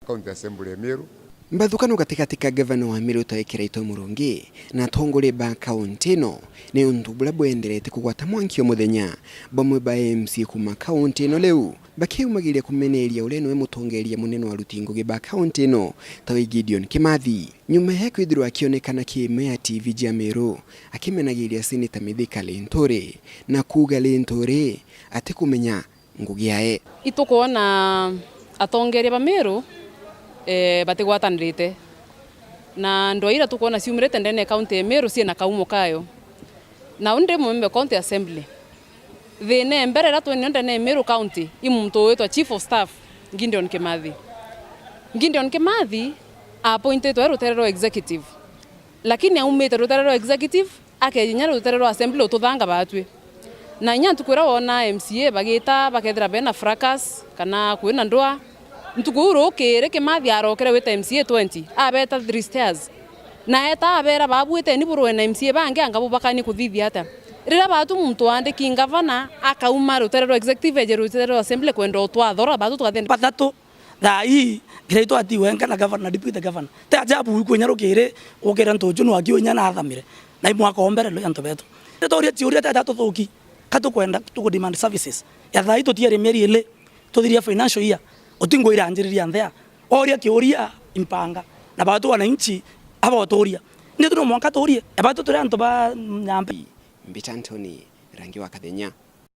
County Assembly ya Meru. Mbathukano katika governor wa Meru Kiraito Murungi na tongole ba county no ni undu bula bwenderete kugwata mwankio muthenya bamwe ba MC kuma county no leu bakiumagiria kumeneria ureno emutongeria munene wa rutingo ge ba county no tawe Gideon Kimathi nyuma ya kwithirwa akionekana kimea TV ya Meru akimenagiria Senator Mithika Lintore na kuga Lintore ate kumenya ngugi yae itukuona atongeria ba Meru batigwatanirite na ndoira tukona ciumurite ndene county Meru ciena kaumo kayo na unde mumbe county assembly thine mbere ratu ndene Meru county imuntu wetwa chief of staff Gideon Kimathi appointed to ruterero executive lakini aumete ruterero executive akejinya ruterero assembly ututhanga batwe na nya tukwira wona M.C.A bagita bakethira bena fracas kana kwina ndoa ntukuru kere Kimathi arokere weta M.C.A 20 abeta 3 stairs na eta abera babuite ni burwe na M.C.A bange angabo bakani kuthithia hata rira batu muntu andiki governor akauma ruterero executive eje ruterero assembly kwenda utwathora batu twathende patatu thai greto ati wenga na governor deputy governor te ajabu kunyarukire ukera ntojunu akiunya na athamire na imwaka ombere lo yanto beto toria tiuria tatu thuki katu kwenda tuko demand services ya thai tutiere meri ile tuthiria financial year utingo ira anjiriria nthea oria kiuria impanga na batu wananchi aba watoria ndio tuno mwanka toria abatu turi anto ba nyambi Mbita Anthony rangi wa Kathenya.